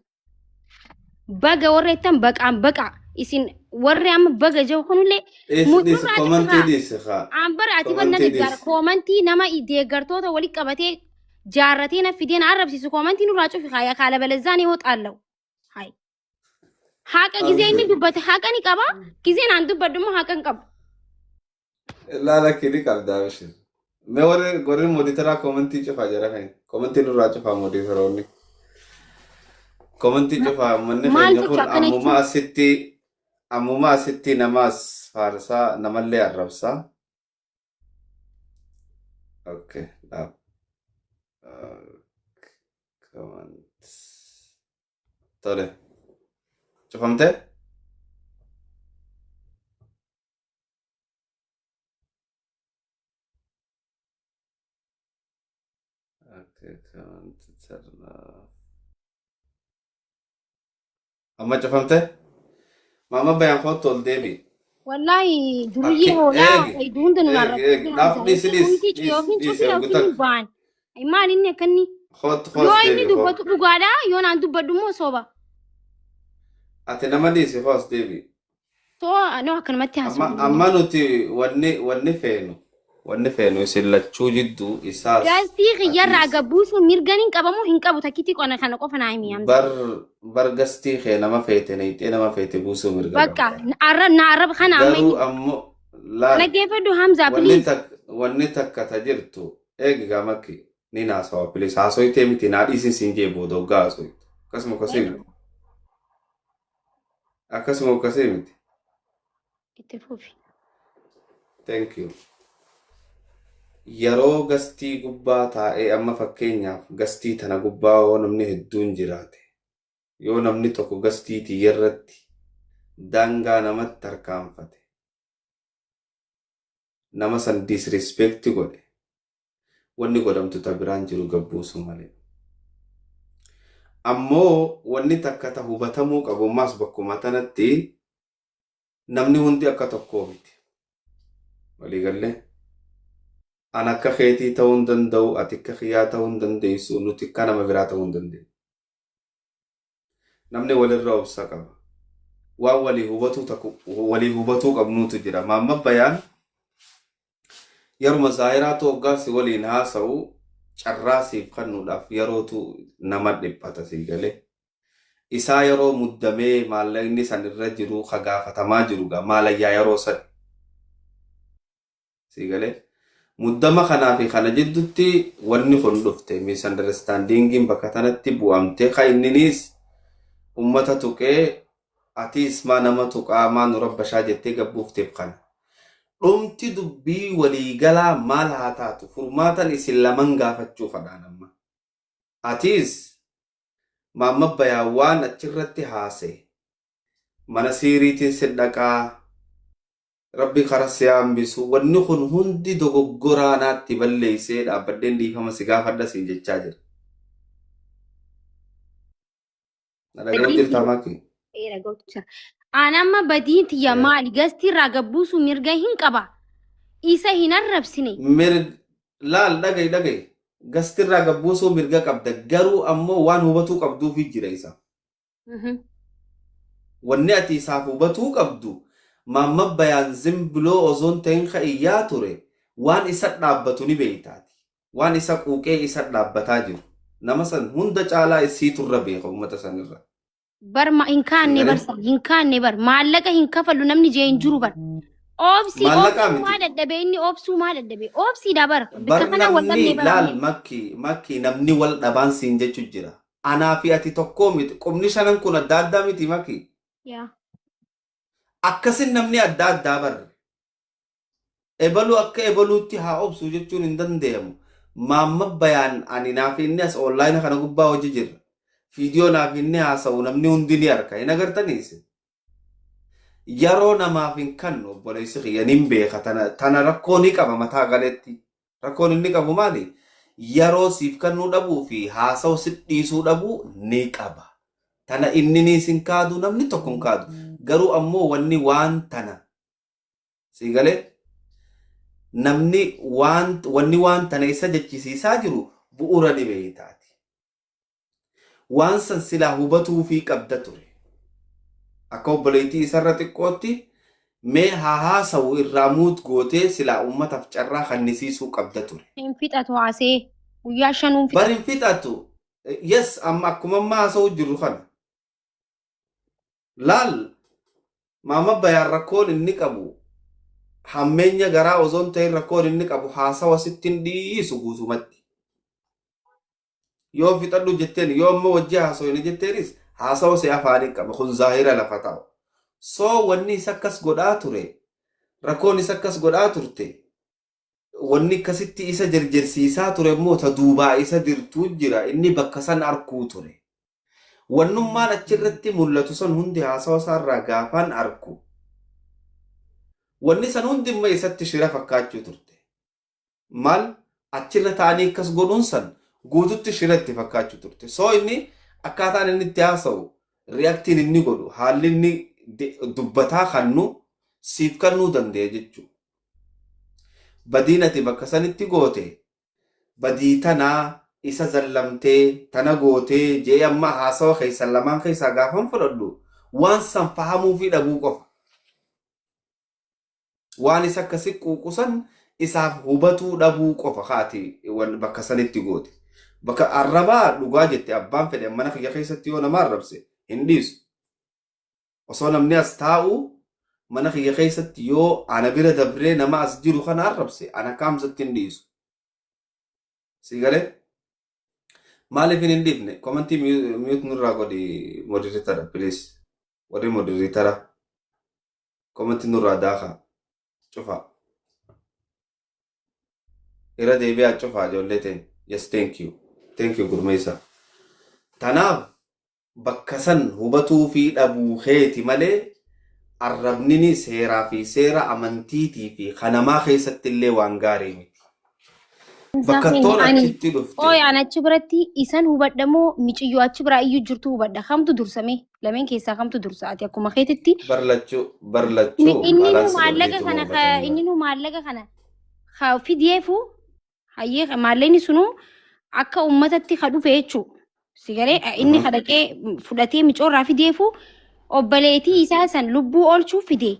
baga warreettan baqa isin warri amma baga jiru kunillee ambara ati banna deeggar koomantii nama deeggartoota walitti qabatee jaarratee na fidee na arrabsiisu koomantii nurraa cufi kaaya kaala balazzaan yoo xaallaw hay haqa gizee inni dubbate haqa ni qaba gizee naan dubbadhu immoo haqa hin qabu laala kini qabdaa bashir me warri mooditaraa koomantii cufaa jira kan koomantii nurraa cufaa mooditaroonni koomantii cufaa manni keenya kun ammuma asitti namaas faarsaa namallee arrabsaa Okay. Dhaab. Comments. Tole. Cufamte? Okay. Comments. Amma cufamte? Mama bayan ko tol debi. والله دريه Akki هولا eegi. يدون دون Eegi eegi. نعرف Dhaaf dhis dhis وانتي dhis يوفين dhis شوفي لو ergutak. فين بان اي ما اني كني Khot يو khos اني debi khot. دبت دغادا يو نان دبت دمو صوبا Ati nama dhisi khos debi. تو انا كان متي Amma nuti wanni feenu isin lachuu jidduu isaas جاستي غير atiis عقبوس وميرغانين قبمو هنقبو تكيتي قنا كان قفنا عيمي يامزا bar gastii kee nama feete nayxee nama feete buusuu mirga بقى qabda. نعرب خنا Garuu عمي ammoo انا laal كيف دو همزه بليز wanni takka ta jirtu eegi gamakki ni naasawa pilis haasoytee miti naa dhiisin siin jee booda hoggaa haasoytu. Akkasuma akkasii miti. اتفوفي Thank you. Yeroo gastii gubbaa taa'ee amma fakkeenyaaf gastii tana gubbaa yoo namni hedduun jiraate yoo namni tokko gastii tiyyarratti daangaa namatti harkaanfate nama san disrespecti godhe wanni godhamtu ta biraan jiru gabbuusu malee. Ammoo wanni takka ta hubatamuu qabummaas bakkuma tanatti namni hundi akka tokkoo miti. Waliigallee an akka keetii ta'uu hin danda'u ati akka kiyyaa ta'uu hin dandeessu nuti akka nama biraa ta'uu hin dandeenyu. Namni walirra obsa qaba. Waan walii hubatuu qabnuutu jira. Maamma bayaan yeruma zaahiraa hoggaasi waliin haasa'u carraa siif kennuudhaaf yerootu nama dhiphata sii galee. Isaa yeroo muddamee maallaqni san irra jiru gaafatamaa jiru maalayyaa yeroo san sii galee. Muddama kanaa fi kana jidduutti wanni kun dhufte misunderstandingiin bakka tanatti bu'amte kainninis ummata tuqee atiis maa nama tuqaa maa nu rabbashaa jettee gabbuufteef kana. Dhumti dubbii waliigalaa maal haa taatu furmaatan isin laman gaafachuu fadhaan amma. Atiis maamma bayaa waan achirratti haase mana siiriitiin siddaqaa Rabbi karaa si hambisu wanni kun hundi dogoggoraa naatti balleessee dhaabbadheen dhiifama si gaafadha siin jechaa jira. Nadhaga'uu jirtaa maaki? انا ما بديت يا مالي قستي راقبوسو ميرغاهين قبا إيسا هنا الربسني Laal dhaga'i gastirraa gabbuusoo mirga qabda garuu ammoo waan hubatuu qabduufi jira isa. Wanni ati isaaf hubatuu qabdu maamma bayaan zimbiloo ozoon ta'in ka'iyyaa ture waan isa dhaabbatu ni beeytaati. Waan isa quuqee isa dhaabbataa jiru. Nama san hunda caalaa isiiturra beeka uummata sanirra. بر ما إن كان نبر سن إن كان نبر ما لقى إن كفلو نمني جاين جرو بر أوبسي ما دبي إني أوبسو ما دبي أوبسي دبر بكنا ولا لال مكي نمني ولا دبان سينجة تجرا أنا في أتي تقومي قمني شانن كنا داد دامي مكي يا أكسن نمني أداد دابر إبلو إبلو تها أوبسو جتون إندن ديم ما بيان أني نافي الناس أونلاين خنا قبّا وججر فيديو نافي الناس أو نمني وندني أركا إنا قرتنيس يرو نما فين كانوا بوليس خيانين بيخا تنا ركوني كما متى قالتي ركوني نيكابو مالي يرو سيف كانوا دبو في هاسو ستيسو دبو نيكابا تنا إنني سنكادو نمني تكون كادو غرو أمو واني وان تنا سيغالي نمني واني وان تنا إسا جتشيسي ساجرو بؤراني بيتاتي وان سنسلا هبتو في قبدتوري أكو بليتي سرتي قوتي مي ها سو الراموت قوتي سلا أمتا فجرا خنسي سو قبدتوري انفتاتو عسي وياشنو بار انفتاتو يس أما كمما سو جروخان لال ماما بيان ركون إنك أبو حمينيا غرا وزون تين ركون إنك أبو حاسا وستين دي سقوسو متي يوم في تلو جتين يوم موجه سويني جتيريس حاسا وسي أفاني كما خن ظاهرة لفتاو سو وني سكس قداتوري ركوني سكس قداتورتي wanni akkasitti isa jarjarsiisaa ture immoo ta duubaa isa dirtuu jira inni bakka san arkuu ture. Wannummaan achirratti mul'atu san hundi haasawa isaarraa gaafaan arku. Wanni san hundi immoo isatti shira fakkaachuu turte. Maal achirra taa'anii akkas godhuun san guututti shiratti fakkaachuu turte. So inni akkaataan inni itti haasa'u reaktiin inni godhu haalli inni dubbataa kannu siif kannuu danda'e jechuudha. Badiin ati bakka sanitti goote badii tanaa isa zallamtee tana gootee jee amma haasawa keessan lamaan keessaa gaafan fudhadhu waan san fahamuu fi dhabuu qofa. Waan isa akkasi quuqusan isaaf hubatuu dhabuu qofa haati bakka sanitti goote. Bakka arrabaa dhugaa jette abbaan fedhe mana kiyya keessatti yoo nama arrabse hin dhiisu. Osoo namni as taa'u mana kiyya keessatti yoo ana bira dabree nama as jiru kana arrabse ana kaamsatti hin dhiisu. Sigalee maaliif hin dhiifne komantii miyuut nurraa godhi moderatora please. Warri moderatora komantii nurraa daakaa cufa. Ira deebi'aa cufaa ijoollee ta'e. Yes, thank you. Thank you gurmeessa. Tanaaf bakka san hubatuu fi dhabuu keeti malee arrabnini seeraa fi seera amantiitii fi kanamaa keessatti illee waan gaarii miti. Bakka toon achitti dhufte. Ooy ana achi biratti isan hubadhamoo miiciyyoo achi biraa iyyuu jirtu hubadha. Kamtu dursame lameen keessaa kamtu dursaati akkuma keetitti. Barlachuu. Inni nu maallaqa kana fideefu hayyee maallaqni sunu akka ummatatti ka dhufe jechuudha. Sigaree inni kadhaqee fudhatee micoorraa fideefu obbaleetii isaa san lubbuu oolchuu fide.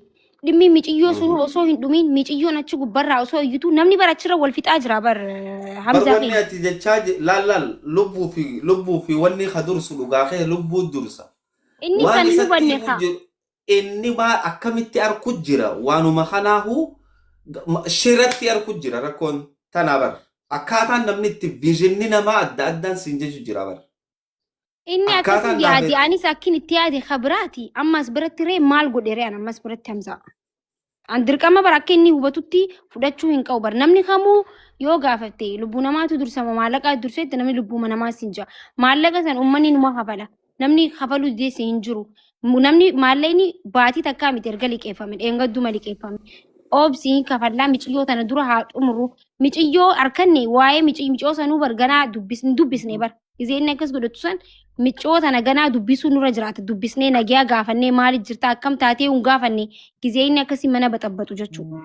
Dhimmi miiciyyoo sunu osoo hin dhumin miiciyyoon achi gubbarraa osoo iyyutu namni barachira wal fixaa jira bar Hamza. Wanni ati jechaa laal lubbuu fi wanni ka dursu dhugaa kee lubbuu dursa. Inni san hin hubanne ka. Inni maa akkamitti arku jira waanuma kanaahu shiratti arku jira rakkoon tanaa bar. Akkaataan namni itti viizhinni namaa adda addaan siin jechu jira bar. Inni akkasii yaadi anis akkin itti yaade khabiraati ammas biratti ree maal godhe ree ammas biratti Hamza. An dirqama bar akka inni hubatutti fudhachuu hin qabu bar namni kamuu yoo gaafatte lubbuu namaatu dursama maallaqa durseetti namni lubbuu namaa siin jira. Maallaqa san uummanni numa kafala. Namni kafalu deesse hin jiru. Namni maallaqni baatii takkaa miti erga liqeeffame dheengadduma liqeeffame. Obsi kafallaa miiciyyoo tana dura haa xumuru. Miiciyyoo harkanne waa'ee miiciyyoo sanuu bar ganaa dubbisne bar. Izeen akkas godhatu san miicoo tana ganaa dubbisuu nurra jiraata. Dubbisnee nagaa gaafannee maaliif jirta akkam taatee hin gaafanne gizeen akkasii mana baxabbatu jechuudha.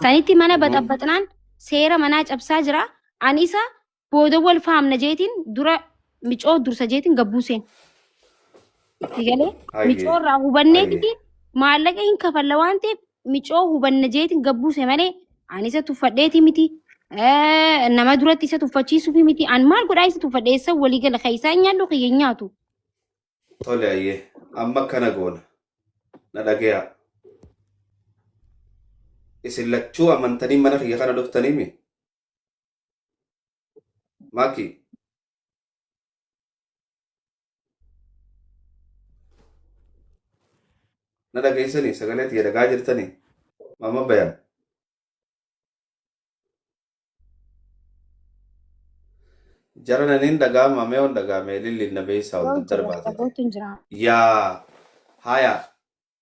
Sanitti mana baxabbatnaan seera manaa cabsaa jira. Anisa booda wal faamna jeetiin dura miicoo dursa jeetiin gabbuuseen. Sigalee miicoo irraa hubanneetiin maallaqa hin kafalla waan ta'eef miicoo hubanna jeetiin gabbuuse malee anisa tuffadheeti miti. Nama duratti isa tuffachiisuu fi miti an maal godhaa isa tuffadheessa walii gala keessaa nyaadhu kiyya nyaatu. Tole ayyee amma kana goona na dhagayaa. Isin lachuu amantanii mana kiyya kana dhuftanii mi? Maaki? Na dhageessanii sagalee tiyya dhagaa jirtanii? Mama bayan. Jarananin dagama meon dagame lilin na beesa ul darbata. Ya haya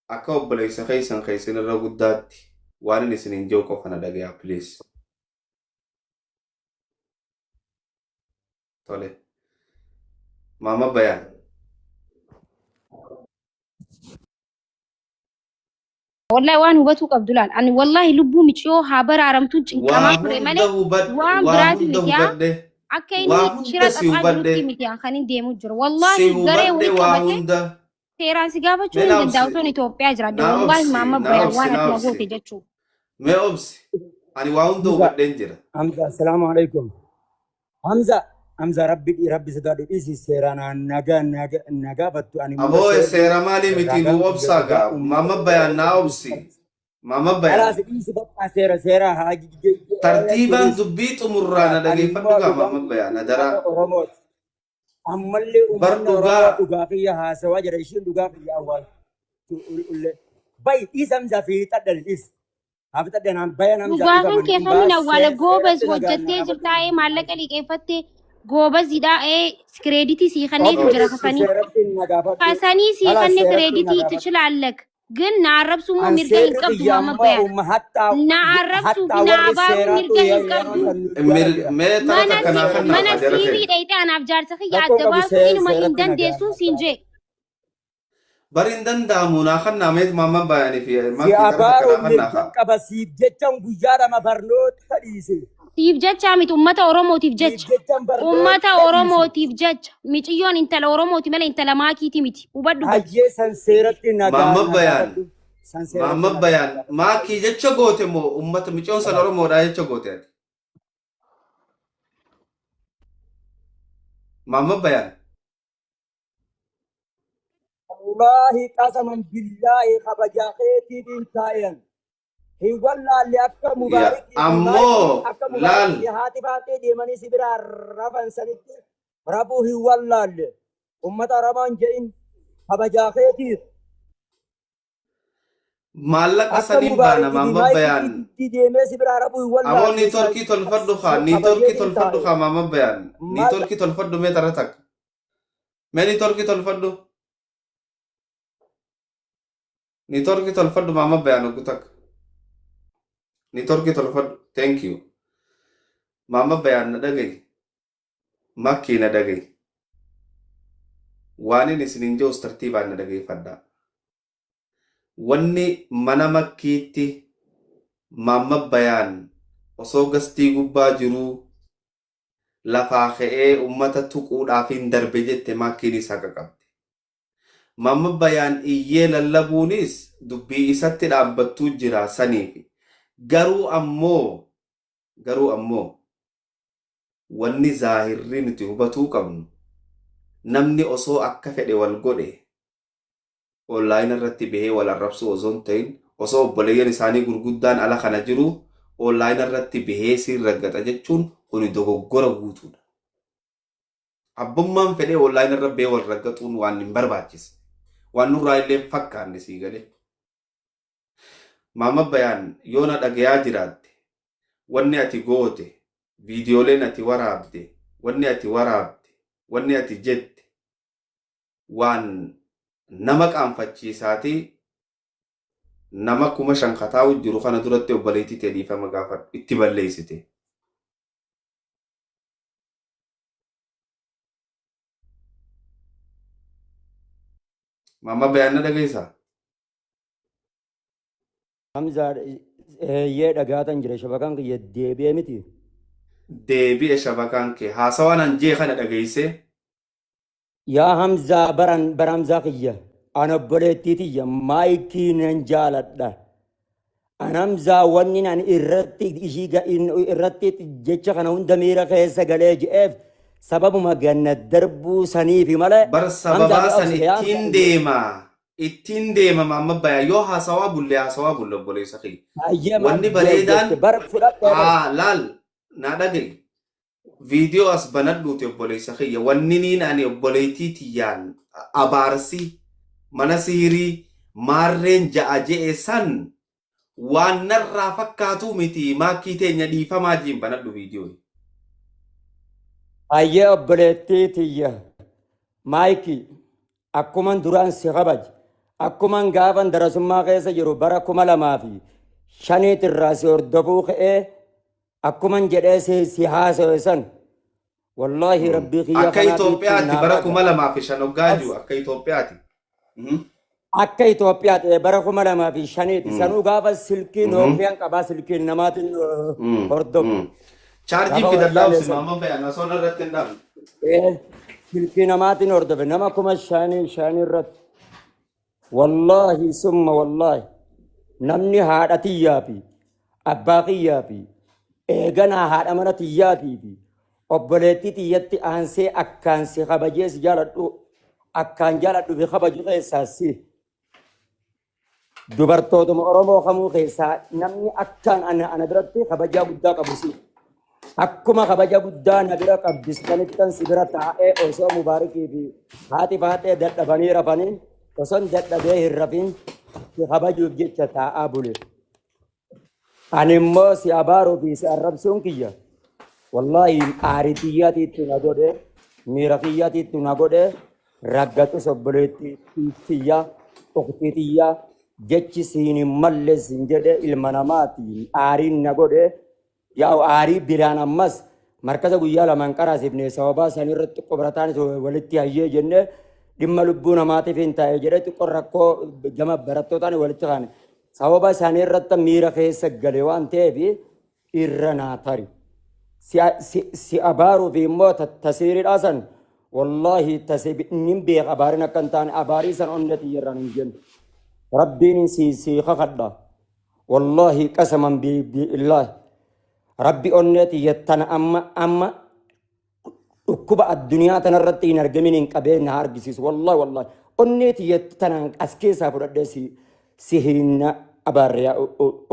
akka obboleessa keessan keessan irra guddaatti waan isin hin jiru qofa na dhagaya please. Tole. Mama bayan. والله وان هبتو قبدلان أنا والله لبو ميشيو هابر عرمتون چنكما فري مالي وان براتي ميكيا أكيني شيرات أفعال ميكيا خانين ديمو جر والله غري ويكبتي تيران سيغابا چون داوتوني توبيا جرا والله ماما بيا وانا تمغوتي جچو ما أبس أنا واوندو بدين جرا حمزة السلام عليكم حمزة ربي سداد إيسي سيرانا نجا فتو أني أبوي سيرا مالي متينو أبساقا ماما بيان نا أبسي ماما بيان خلاص إيسي بقى سيرا هاجي ترتيبا زبيت أمرانا دقي فتوغا ماما بيان درا رموت أمالي أمرانا دقاقية هاسوا جريشين دقاقية أول باي إيس حمزة في تدل إيس Abtadhan an bayan hamza dhugaa isa kan man keeffamni imbaas awwaala goobas seeratti nagaan hojjettee dhaabatu. jirtaa'ee maallaqa liqeeffattee goobas hidhaa'ee kireeditii sii kanneetu Okay, jira si kasanii seeratti nagaafadhu. kasanii sii Halas kanne seeratti kireeditii nagaafadhu. tichilaalak ግን naarrabsummoo An mirga hin seerri qabdu biyya mamma ammoo bayan hattaa naarrabsuu fi warri naabaaruu seeraatu mirga hin yeroo qabdu san nu jaalladha. Mee tara mana takkanaa kanaaf mana ajara siirii ta'e. dhayxee anaaf jaarsa kiyya Rakkoon adda qabu baasuu inuma hin seeratti dandeessuun siin nagaan. jee Bari hin danda'amu naa kannaa mee mamma bayaanii fi Si maakii tara abaaruun takkanaa kannaa mirgi ka'a. qaba siif jechan guyyaa lama barnoota dhiise. siif jecha miti ummata oromootiif Siif jecha jechan barnoota ummata dhiise. oromootiif jecha miciyyoon intala oromooti malee intala maakiiti miti hubadhu gal Hayyee san seeratti nagaan Mamma bayaan. nagaafadhu. San seeratti Mamma nagaan bayaan. nagaafadhu. Maakii jecha goote moo uummata micoon san Oromoodhaa jecha goote ati. Mamma bayaan. Wallahi qasaman billahi kabajaa keetiitiin taa'an. Hin wallaalle akka mubaarik ammoo laal. haati baatee deemanii si biraa rafan sanitti rabuu hin wallaalle. Ummata ramaan jedhin kabajaa keetiif. Maallaqa saniin baana mamma bayaan. Deemee si biraa rabuu hin wallaalle. Amoo ni torkii tolfadhu kaa, ni torkii tolfadhu kaa mamma bayaan. Ni torkii tolfadhu mee tara takka. Mee ni torkii tolfadhu. Ni torkii tolfadhu mamma bayaan oggu takka. Ni torkii tolfadhu. Thank you. Mamma bayaan na dhagayi. Makkii na dhagayi. Waan inni isiniin jiru tartiibaan na dhagayeeffadhaa. Wanni mana makkiitti mamma bayaan osoo gastii gubbaa jiruu lafaa ka'ee ummata tuquudhaaf hin darbe jette makkiin isaa qaqabde. Mamma bayaan iyyee lallabuunis dubbii isatti dhaabbattuu jira saniif. Garuu ammoo wanni zaahirri nuti hubatuu qabnu namni osoo akka fedhe wal godhe online irratti bahee wal arrabsu osoo hin ta'in osoo obboleeyyan isaanii gurguddaan ala kana jiru online irratti bahee siin raggata jechuun kuni dogoggora guutuudha. Abbummaan fedhee online irra bahee wal raggaxuun waan hin barbaachise. Waan nurraa illee fakkaanne sii galee. Mamma bayaan yoo na dhagayaa jiraatte wanni ati goote viidiyooleen ati waraabde wanni ati jette waan nama qaanfachiisaatii nama 5,000 kataa'u jiru kana duratti obboleettii ta'e dhiifama gaafadhu itti balleessite. Mamma bayaan na dhageessaa? Hamza yee dhagaatan jira shabakaan kiyya deebi'ee miti. Deebi'e shabakaan kee haasawaan anjee kana dhageessee Yaa Hamza baramzaa kiyya ana obboleettii tiyya maayikii nan jaaladha. Ana Hamza wanni nan irratti jecha kana hunda miira keessa galee je'eef sababuma ganna darbuu saniifi malee. bar sababaa san ittiin deema mamma bayaa yoo haasawaa bulle obboleessa kee. Wanni bareedaan laal naa dhagaye. Viidiyoo as banadhuuti obboleessa kiyya wanni niin ani obboleettii tiyyaan abaarsi mana siirii maarreen ja'a je'e san waan narraa fakkaatuu miti maakkii teenya dhiifamaa jiin banadhu viidiyoo. Ayyee obboleettii tiyya maayikii akkuman duraan si kabaj akkuman gaafan darasummaa keessa jiru bara 2005 irraa si hordofuu ka'ee akkuman jedhee si haasawe san wallahi rabbii kiyya akka Itoophiyaatti bara 2005 hoggaa jiru akka Itoophiyaatti. Akka Itoophiyaatti bara 2005 sanuu gaafa silkiin Itoophiyaan qabaa silkiin namaatiin hordofu. Chargii fidadhaaf mamma bayaan osoo irratti hin dhaabne. Silkii namaatiin hordofe nama 5,000 irratti. Wallahi summa wallahi namni haadha tiyyaa fi abbaa kiyyaa fi eeganaa haadha mana tiyyaatii fi obboleettii tiyyatti aansee akkaan si kabajee si jaaladhu akkaan jaaladhu fi kabaju keessaa si dubartootuma Oromoo kamuu keessaa namni akkaan ana biratti kabajaa guddaa qabu si akkuma kabaja guddaa na bira qabbistanitti si bira taa'ee osoo mubaarikii fi haati faatee dadhabanii rafanii osoo dadhabee hin rafin si kabajuuf jecha taa'aa bule. Ani immoo si abaaruu fi si arrabsuun kiyya. Wallahi aaritiyyatiitti na godhe, miira kiyyatiitti na godhe, raggatu sobboleetti kiyya, uktitiyya, jechi siin hin malle siin jedhe ilma namaati. Aariin na godhe, yaa aarii biraan ammas markaza guyyaa lamaan qaraasifne sababaa san irratti qobrataan walitti hayyee jenne dhimma lubbuu namaatiif hin taa'e jedhe xiqqoo rakkoo gama barattootaan walitti kaane. Sababa isaanii irratti miira keessa gale waan ta'eef irra naa tari. Si abaaruu fi immoo tasiiriidhaa san wallahi nin beeka abaariin akka hin taane abaarii san onneti irraan hin jennu. Rabbiin si kakadha. Wallahi qasaman biillaahi. Rabbi onneti yettana amma dhukkuba addunyaa tanarratti hin argamin hin qabeen na argisiisu. Wallahi onneti yettanaan as keessaa fudhadhee si hinna abaarriyaa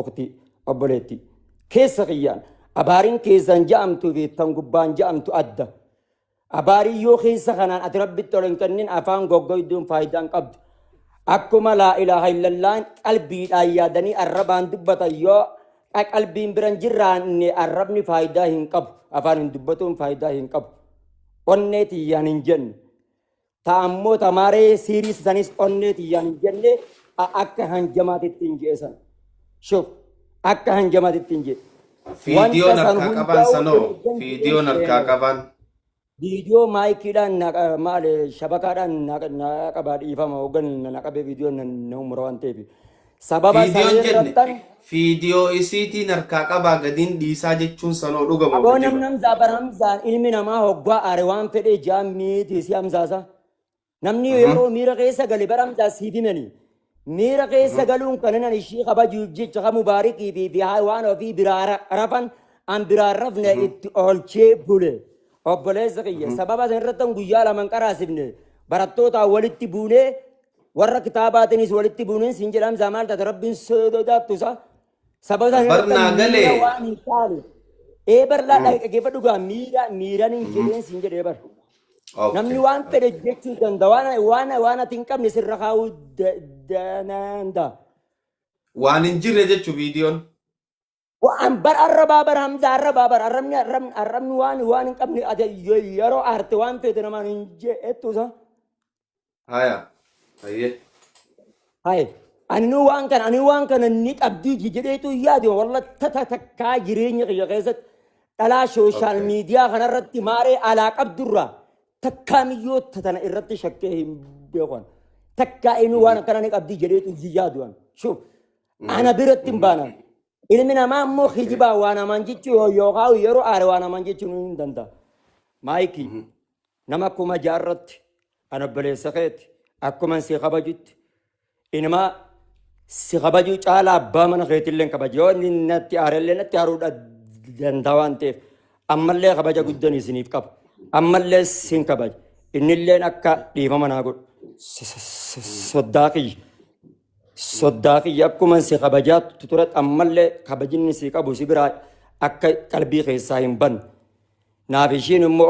ukti obboleetti. Keessa kiyyaan abaariin keessan ja'amtu fi tan gubbaan ja'amtu adda. Abaarii yoo keessa kanaan ati rabbitti ol hin kennin afaan goggoyduun faayidaan qabdu. Akkuma laa ilaaha illallaan qalbiidhaan yaadanii arrabaan dubbatan yoo qalbiin biran jirraanne arrabni faayidaa hin qabu. Afaan hin dubbatuun faayidaa hin qabu. Onnee tiyyaan hin jenne. Ta'ammoo tamaaree siiriis sanis onnee tiyyaan hin jenne akka hanjamaatitti hin jeesan. Shuf akka hanjamaatitti hin jee. Fiidiyoon harkaa qaban sanoo fiidiyoon harkaa qaban. Video maikiidhaan maal shabakaadhaan na qabaa dhiifama hoggan na qabee viidiyoon na umura waan ta'eef. Sababa Fiidiyoon jenne fiidiyoo isiitiin harkaa qabaa gadiin dhiisaa jechuun sanoo dhugama. Aboo namnamsaa baramsaan ilmi namaa hoggaa aare waan fedhee jaan miiti si hamsaasa. Namni yeroo miira keessa gale baramsaa siif himani. Miira keessa galuun kanan ishii kabajuuf jecha ka mubaarikii fi waan ofii biraa rafan an biraa rafne itti oolchee bule. Obboleessa kiyya sababa san irratti guyyaa lamaan qaraasifne barattootaan walitti buunee warra kitaabaatiinis walitti buuneen siin jedhamsaa maal taate rabbiin sodaattusa sababa san irratti waan hin taane barlaa dhaqeeffa dhugaa miiraan hin jedheen siin jedhee bar namni waan fedhe jechuu danda'a waan ati hin qabne sirra kaa'uu danda'a. Waan hin jirre jechuu viidiyoon. Waan bar arrabaa bar hamza arrabaa bar arrabni waan hin qabne yeroo aarte waan fedhe namaan hin jettuusa. Haya. Hayyee. Haye. Ani waan kana ni qabdii jedheetu yaadu walla takkaa jireenya kiyya keessatti dhalaa sooshaal miidiyaa kanarratti maaree alaa qabdurraa takkaa miyyoota tana irratti shakkee hin beekan. Takkaa inni waan akkana ni qabdii jedheetu yaadu. Shuf. Ana biratti hin baanan. Ilmi namaa immoo kijibaa waan amaan jechuu yookaan yeroo aare waan amaan jechuun hin danda'a. Maayikii nama akkuma jaarratti ana obboleessa keetti akkuma si kabajutti inuma si kabajuu caalaa abbaa mana keetillee kabaja yoo inni natti aarellee natti aaruudha danda'a waan ta'eef ammallee kabaja guddaan isiniif qaba. Ammallee sin kabaja innillee akka dhiifama naa godhu soddaa kiyya. Soddaa kiyya akkuma si kabajaa tuturat ammallee kabajinni si qabu si biraa akka qalbii keessaa hin banne. Naaf ishiin immoo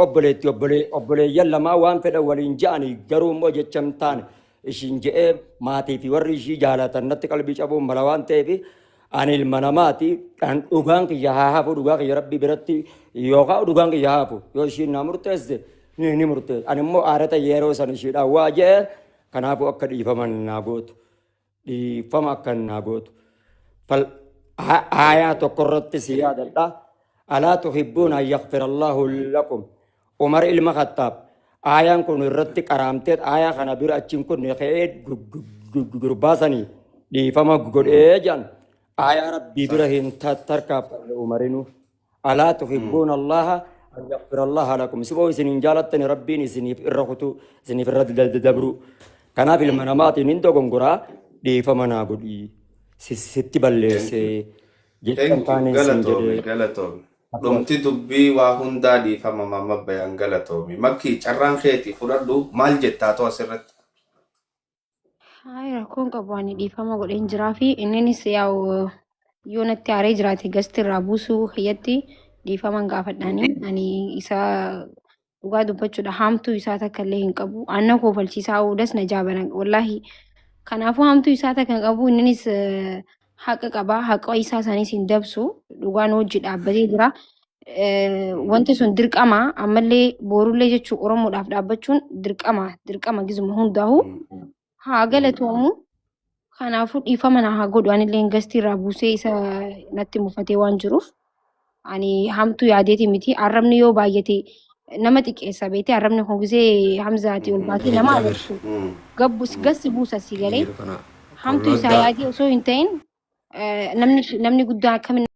obboleeyyan lamaa waan fedhan waliin ja'anii garuu immoo jecham taane ishiin je'ee maatii fi warri ishii jaalatan natti qalbii cabuun mala waan ta'eef ani ilma namaati dhugaan kiyya haa hafu dhugaa kiyya rabbii biratti yookaan dhugaan kiyya haa hafu yoo ishiin naa murteesse ni murteesse ani immoo aarata yeroo san ishiidhaan waa je'e kanaafuu akka dhiifaman naa gootu. Dhiifama akka naa gootu. Aayaa tokko irratti si yaadadha. Alaa tuhibbuuna an yaghfira Allahu lakum. Umar ilma Khattaab. Aayaan kun irratti qaraamtee aayaa kana bira achiin kun ka'ee gurbaasanii dhiifama godhee jedhan. Aayaa rabbii bira hin tarkaaffanne Umarinu. Alaa tuhibbuuna Allaha an yaghfira Allaha lakum. Siboo isiniin jaalattani rabbiin isiniif irra kutu isiniif irra dabru. Kanaaf ilma namaatiin hin dogongoraa. Dhiifama naa godhi sitti balleessee jechuun galatoomi. Dhumti dubbii waa hundaa dhiifama mamma bayan galatoomi. Makkii carraan keetii fudhadhu maal jettaa too asirratti? Rakkoon qabu ani dhiifama godheen jiraa fi innis yoo natti aaree jiraate gasti irraa buusuu hiyyatti dhiifaman gaafadhaanii ani isaa dhugaa dubbachuudha haamtuu isaa takka illee hin qabu. Aannan koofalchiisaa oodas na jaabana wallaahi. Kanaafuu hamtuu isaa kan qabu innis haqa qabaa haqa isaa isaanii siin dabsu dhugaan hojii dhaabbatee jira. Wanti sun dirqama ammallee boorullee jechuun Oromoodhaaf dhaabbachuun dirqama gizuma hundaa'u haa galatoomu. Kanaafuu dhiifama na haa godhu anillee gastii irraa buusee isa natti mufatee waan jiruuf ani hamtuu yaadeeti miti arrabni yoo baay'ate nama xiqqeessa beete arrabni kun gisee hamzaati ol baatee nama agarsiisu gassi buusa si galee hamtuu isaa yaadee osoo hin ta'in namni guddaa akkamiin